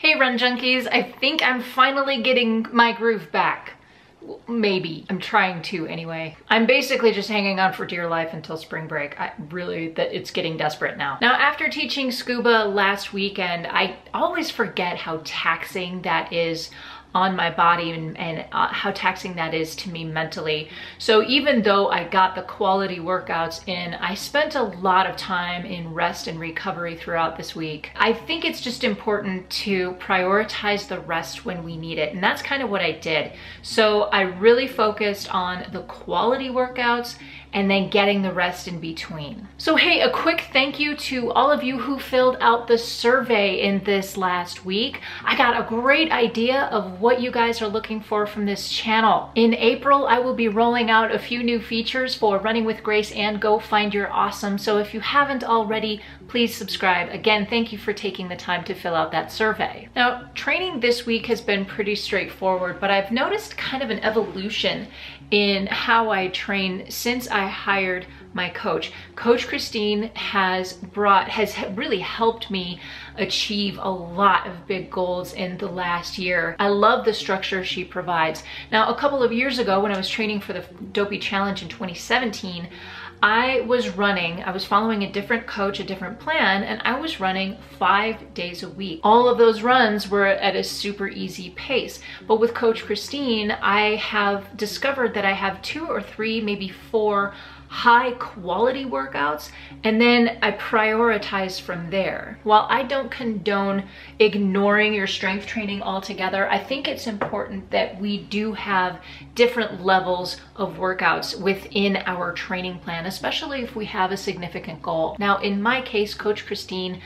Hey Run Junkies, I think I'm finally getting my groove back. Maybe. I'm trying to anyway. I'm basically just hanging on for dear life until spring break. It's getting desperate now. Now, after teaching scuba last weekend, I always forget how taxing that is on my body and how taxing that is to me mentally. So even though I got the quality workouts in, I spent a lot of time in rest and recovery throughout this week. I think it's just important to prioritize the rest when we need it, and that's kind of what I did. So I really focused on the quality workouts and then getting the rest in between. So hey, a quick thank you to all of you who filled out the survey in this last week. I got a great idea of what you guys are looking for from this channel. In April, I will be rolling out a few new features for Running with Grace and Go Find Your Awesome. So if you haven't already, please subscribe. Again, thank you for taking the time to fill out that survey. Now, training this week has been pretty straightforward, but I've noticed kind of an evolution in how I train since I hired my coach. Coach Christine has really helped me achieve a lot of big goals in the last year. I love the structure she provides. Now, a couple of years ago when I was training for the Dopey Challenge in 2017, I was following a different coach, a different plan, and I was running 5 days a week. All of those runs were at a super easy pace. But with Coach Christine, I have discovered that I have 2 or 3, maybe 4 high quality workouts, and then I prioritize from there. While I don't condone ignoring your strength training altogether, I think it's important that we do have different levels of workouts within our training plan, especially if we have a significant goal. Now, in my case, Coach Christine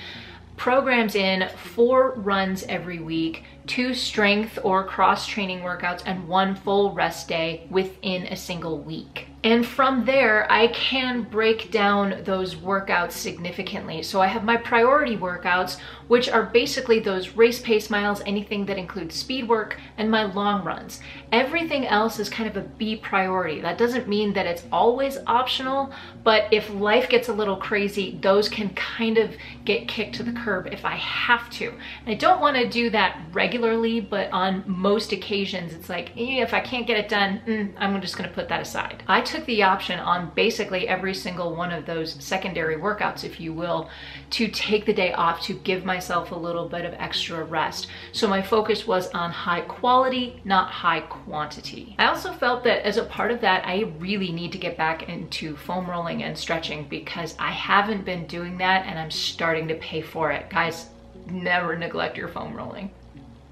programs in 4 runs every week, 2 strength or cross training workouts, and 1 full rest day within a single week. And from there, I can break down those workouts significantly. So I have my priority workouts, which are basically those race pace miles, anything that includes speed work, and my long runs. Everything else is kind of a B priority. That doesn't mean that it's always optional, but if life gets a little crazy, those can kind of get kicked to the curb if I have to. And I don't want to do that regularly, but on most occasions, it's like, if I can't get it done, I'm just going to put that aside. I took the option on basically every single one of those secondary workouts, if you will, to take the day off to give myself a little bit of extra rest. So my focus was on high quality, not high quantity. I also felt that as a part of that, I really need to get back into foam rolling and stretching because I haven't been doing that and I'm starting to pay for it. Guys, never neglect your foam rolling.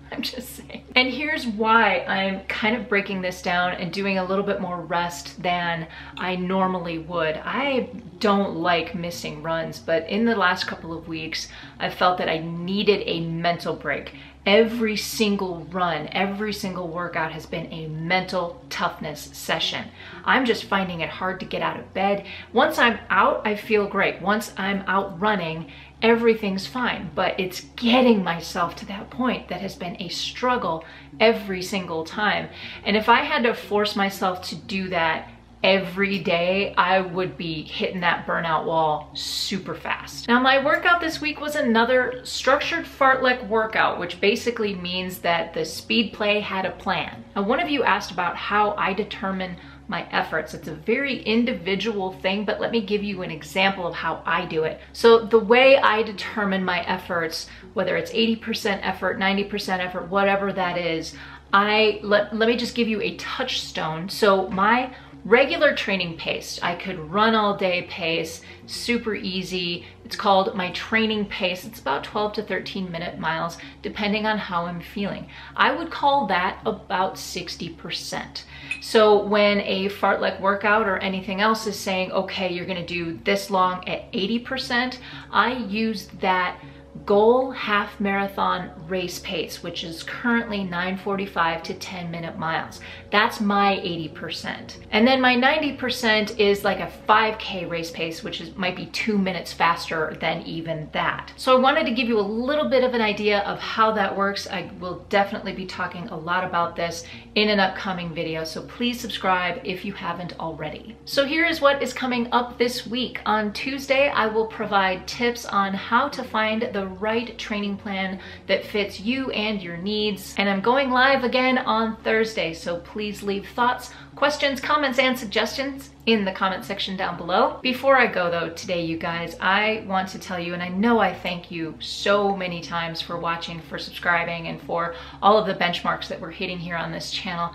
I'm just saying. And here's why I'm kind of breaking this down and doing a little bit more rest than I normally would. I don't like missing runs, but in the last couple of weeks, I felt that I needed a mental break. Every single run, every single workout has been a mental toughness session. I'm just finding it hard to get out of bed. Once I'm out, I feel great. Once I'm out running, everything's fine, but it's getting myself to that point that has been a struggle every single time. And if I had to force myself to do that every day, I would be hitting that burnout wall super fast. Now, my workout this week was another structured fartlek workout, which basically means that the speed play had a plan. Now, one of you asked about how I determine my efforts. It's a very individual thing, but let me give you an example of how I do it. So the way I determine my efforts, whether it's 80% effort, 90% effort, whatever that is, let me just give you a touchstone. So my regular training pace, I could run all day pace, super easy. It's called my training pace. It's about 12 to 13 minute miles, depending on how I'm feeling. I would call that about 60%. So when a fartlek workout or anything else is saying, okay, you're gonna do this long at 80%, I use that goal half marathon race pace, which is currently 9:45 to 10-minute miles. That's my 80%. And then my 90% is like a 5K race pace, which might be 2 minutes faster than even that. So I wanted to give you a little bit of an idea of how that works. I will definitely be talking a lot about this in an upcoming video, so please subscribe if you haven't already. So here is what is coming up this week. On Tuesday, I will provide tips on how to find the the right training plan that fits you and your needs. And I'm going live again on Thursday, so please leave thoughts, questions, comments, and suggestions in the comment section down below. Before I go though today, you guys, I want to tell you, and I know I thank you so many times for watching, for subscribing, and for all of the benchmarks that we're hitting here on this channel.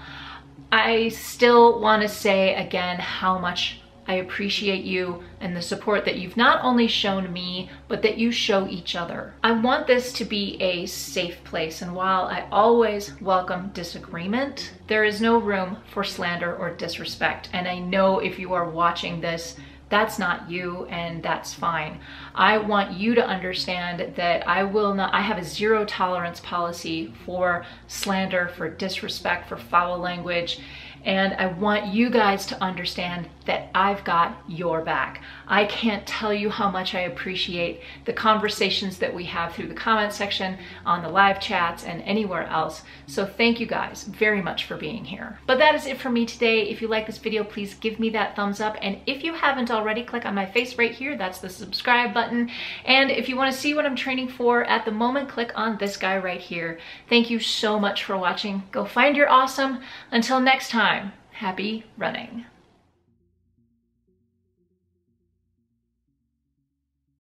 I still want to say again how much I appreciate you and the support that you've not only shown me, but that you show each other. I want this to be a safe place, and while I always welcome disagreement, there is no room for slander or disrespect. And I know if you are watching this, that's not you, and that's fine. I want you to understand that I have a zero tolerance policy for slander, for disrespect, for foul language. And I want you guys to understand that I've got your back. I can't tell you how much I appreciate the conversations that we have through the comment section, on the live chats, and anywhere else. So thank you guys very much for being here. But that is it for me today. If you like this video, please give me that thumbs up. And if you haven't already, click on my face right here. That's the subscribe button. And if you want to see what I'm training for at the moment, click on this guy right here. Thank you so much for watching. Go find your awesome. Until next time, happy running.